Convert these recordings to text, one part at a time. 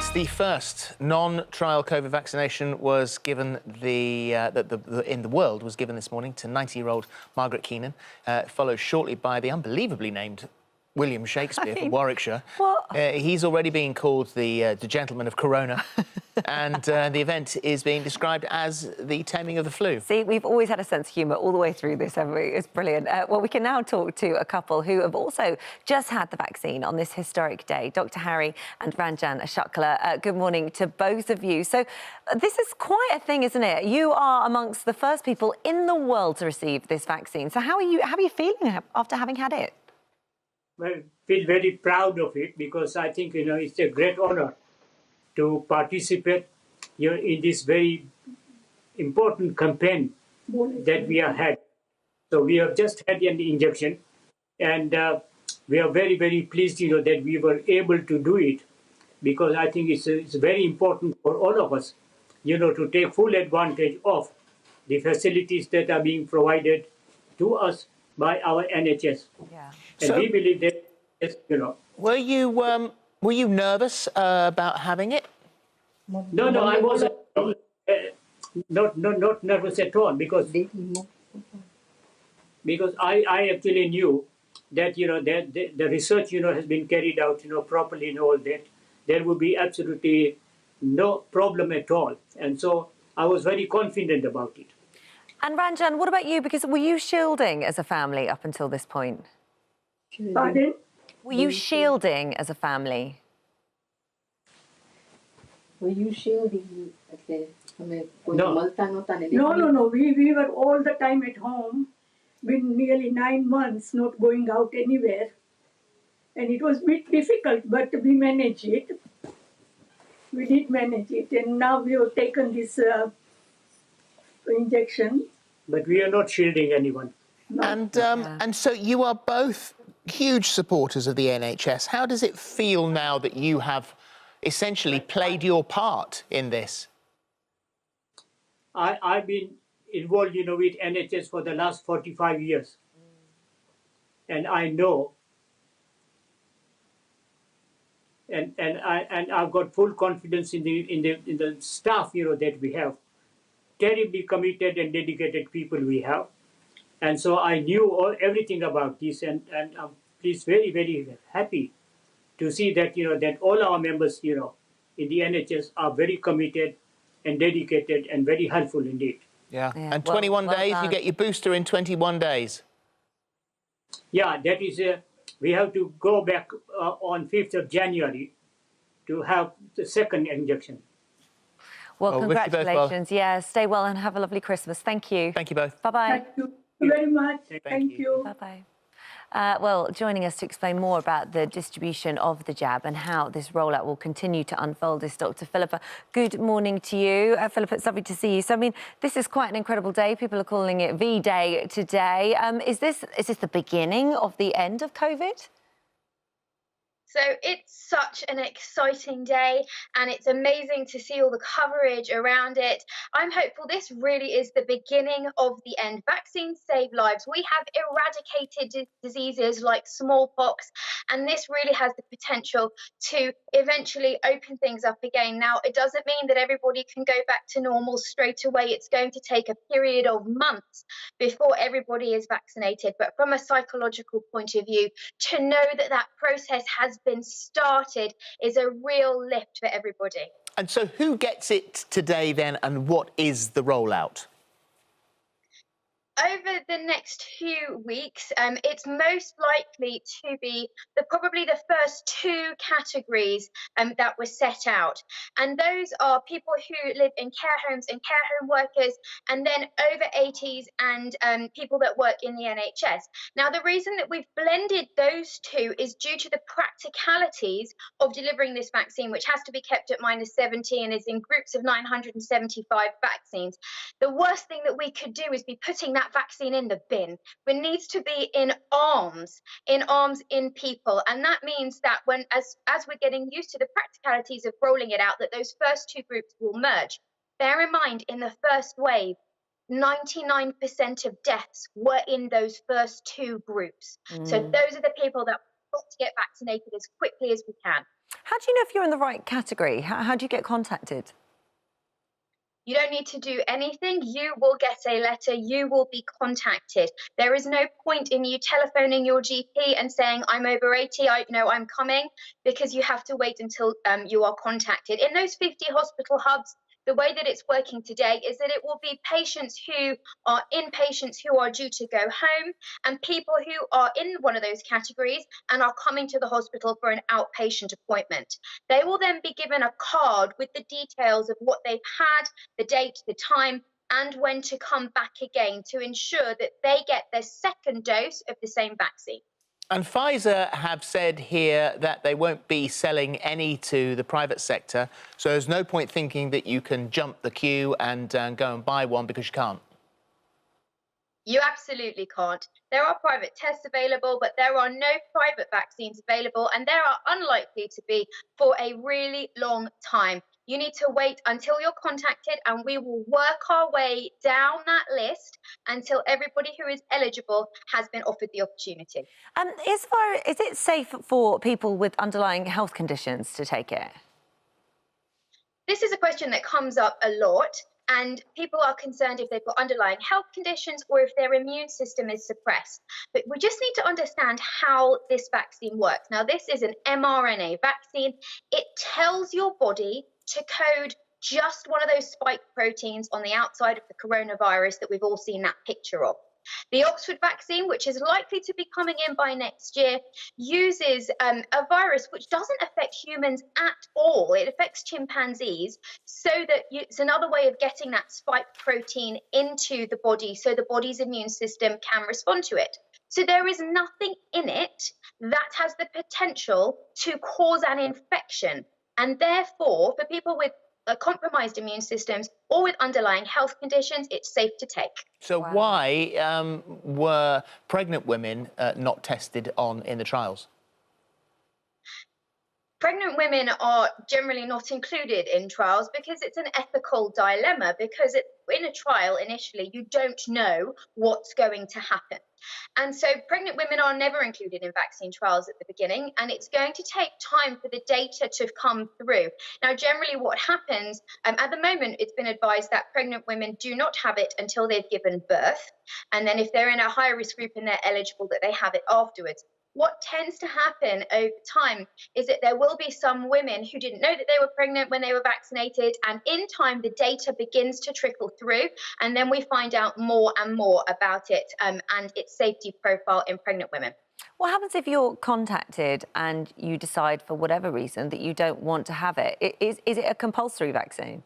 Yes, the first non-trial COVID vaccination was given in the world was given this morning to 90-year-old Margaret Keenan, followed shortly by the unbelievably named William Shakespeare from Warwickshire. He's already being called the gentleman of Corona, and the event is being described as the taming of the flu. See, we've always had a sense of humour all the way through this, haven't we? It's brilliant. Well, we can now talk to a couple who have also just had the vaccine on this historic day, Dr Harry and Ranjan Shukla. Good morning to both of you. So this is quite a thing, isn't it? You are amongst the first people in the world to receive this vaccine. So how are you feeling after having had it? Well, feel very proud of it because I think, it's a great honor to participate in this very important campaign that we have had. So we have just had an injection, and we are very, very pleased, that we were able to do it, because I think it's very important for all of us, to take full advantage of the facilities that are being provided to us by our NHS. Yeah. And we believe that, Were you nervous about having it? No, I wasn't. Not nervous at all, because I actually knew that that the research has been carried out properly and all that. There would be absolutely no problem at all, and so I was very confident about it. And Ranjan, what about you? Because were you shielding as a family up until this point? Pardon? Were you shielding as a family? Were you shielding? No. No. We were all the time at home, been nearly 9 months, not going out anywhere. And it was a bit difficult, but we managed it. We did manage it, and now we have taken this injection. But we are not shielding anyone. No. And so you are both huge supporters of the NHS. How does it feel now that you have essentially played your part in this? I've been involved, with NHS for the last 45 years, and I know, and I've got full confidence in the staff, that we have. Terribly committed and dedicated people we have, and so I knew everything about this, and I'm pleased, very, very happy to see that that all our members in the NHS are very committed and dedicated and very helpful indeed. Yeah. And 21 days, you get your booster in 21 days. Yeah, that is we have to go back on 5th of January to have the second injection. Well, congratulations. Well. Yeah, stay well and have a lovely Christmas. Thank you. Thank you both. Bye-bye. Thank you very much. Thank you. Bye-bye. Well, joining us to explain more about the distribution of the jab and how this rollout will continue to unfold is Dr Philippa. Good morning to you. Philippa, it's lovely to see you. So, I mean, this is quite an incredible day. People are calling it V-Day today. Is this the beginning of the end of COVID? So it's such an exciting day, and it's amazing to see all the coverage around it. I'm hopeful this really is the beginning of the end. Vaccines save lives. We have eradicated diseases like smallpox, and this really has the potential to eventually open things up again. Now, it doesn't mean that everybody can go back to normal straight away. It's going to take a period of months before everybody is vaccinated. But from a psychological point of view, to know that that process has been started is a real lift for everybody. And so who gets it today then, and what is the rollout? Over the next few weeks, it's most likely to be probably the first two categories that were set out. And those are people who live in care homes and care home workers, and then over 80s and people that work in the NHS. Now, the reason that we've blended those two is due to the practicalities of delivering this vaccine, which has to be kept at -70 and is in groups of 975 vaccines. The worst thing that we could do is be putting that vaccine in the bin. It needs to be in arms in people, and that means that as we're getting used to the practicalities of rolling it out, that those first two groups will merge. Bear in mind, in the first wave, 99% of deaths were in those first two groups. So those are the people that we've got to get vaccinated as quickly as we can. How do you know if you're in the right category? How do you get contacted? You don't need to do anything. You will get a letter. You will be contacted. There is no point in you telephoning your GP and saying, I'm over 80, I'm coming, because you have to wait until you are contacted. In those 50 hospital hubs, the way that it's working today is that it will be patients who are inpatients who are due to go home and people who are in one of those categories and are coming to the hospital for an outpatient appointment. They will then be given a card with the details of what they've had, the date, the time, and when to come back again to ensure that they get their second dose of the same vaccine. And Pfizer have said here that they won't be selling any to the private sector, so there's no point thinking that you can jump the queue and go and buy one, because you can't. You absolutely can't. There are private tests available, but there are no private vaccines available, and there are unlikely to be for a really long time. You need to wait until you're contacted, and we will work our way down that list until everybody who is eligible has been offered the opportunity. Is it safe for people with underlying health conditions to take it? This is a question that comes up a lot, and people are concerned if they've got underlying health conditions or if their immune system is suppressed. But we just need to understand how this vaccine works. Now, this is an mRNA vaccine. It tells your body to code just one of those spike proteins on the outside of the coronavirus that we've all seen that picture of. The Oxford vaccine, which is likely to be coming in by next year, uses a virus which doesn't affect humans at all. It affects chimpanzees, so that it's another way of getting that spike protein into the body so the body's immune system can respond to it. So there is nothing in it that has the potential to cause an infection. And therefore, for people with compromised immune systems or with underlying health conditions, it's safe to take. So why were pregnant women not tested on in the trials? Pregnant women are generally not included in trials because it's an ethical dilemma, because in a trial initially you don't know what's going to happen. And so pregnant women are never included in vaccine trials at the beginning, and it's going to take time for the data to come through. Now, generally what happens, at the moment, it's been advised that pregnant women do not have it until they've given birth. And then if they're in a high risk group and they're eligible, that they have it afterwards. What tends to happen over time is that there will be some women who didn't know that they were pregnant when they were vaccinated, and in time the data begins to trickle through, and then we find out more and more about it and its safety profile in pregnant women. What happens if you're contacted and you decide for whatever reason that you don't want to have it? Is it a compulsory vaccine?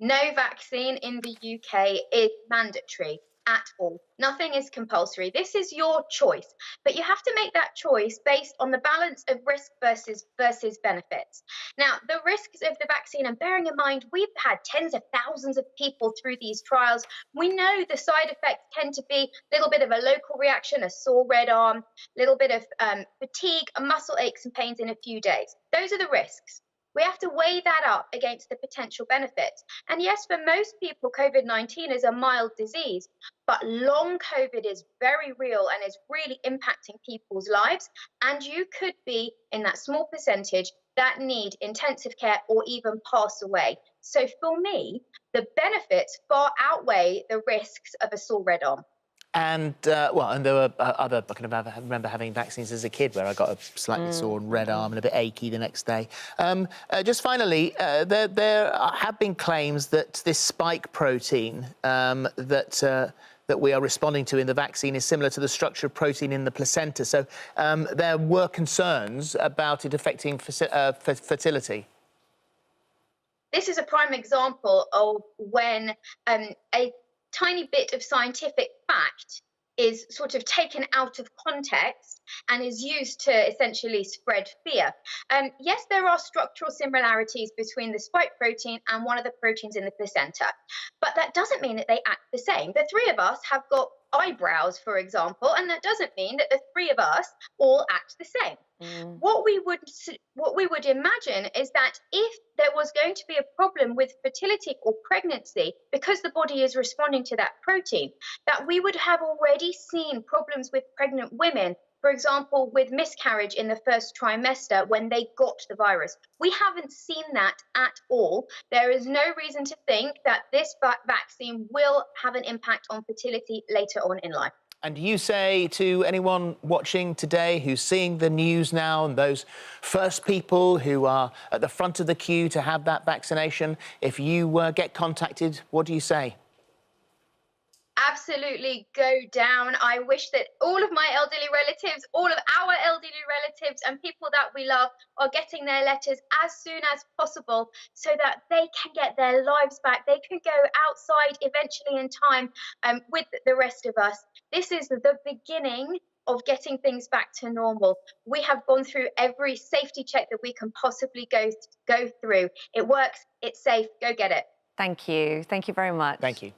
No vaccine in the UK is mandatory at all. Nothing is compulsory. This is your choice, but you have to make that choice based on the balance of risk versus benefits. Now, the risks of the vaccine, and bearing in mind we've had tens of thousands of people through these trials, we know the side effects tend to be a little bit of a local reaction, a sore red arm, a little bit of fatigue, and muscle aches and pains in a few days. Those are the risks. We have to weigh that up against the potential benefits. And yes, for most people, COVID-19 is a mild disease, but long COVID is very real and is really impacting people's lives. And you could be in that small percentage that need intensive care or even pass away. So for me, the benefits far outweigh the risks of a sore red arm. And, and there were other, I remember having vaccines as a kid where I got a slightly sore red arm and a bit achy the next day. Just finally, there have been claims that this spike protein that we are responding to in the vaccine is similar to the structure of protein in the placenta. So there were concerns about it affecting fertility. This is a prime example of when a tiny bit of scientific fact is sort of taken out of context and is used to essentially spread fear. Yes, there are structural similarities between the spike protein and one of the proteins in the placenta, but that doesn't mean that they act the same. The three of us have got eyebrows, for example, and that doesn't mean that the three of us all act the same. What we would imagine is that if there was going to be a problem with fertility or pregnancy because the body is responding to that protein, that we would have already seen problems with pregnant women For example, with miscarriage in the first trimester when they got the virus. We haven't seen that at all. There is no reason to think that this vaccine will have an impact on fertility later on in life. And do you say to anyone watching today who's seeing the news now, and those first people who are at the front of the queue to have that vaccination, if you get contacted, what do you say? Absolutely go down. I wish that all of my elderly relatives, all of our elderly relatives and people that we love are getting their letters as soon as possible so that they can get their lives back. They can go outside eventually in time with the rest of us. This is the beginning of getting things back to normal. We have gone through every safety check that we can possibly go through. It works, it's safe, go get it. Thank you very much. Thank you.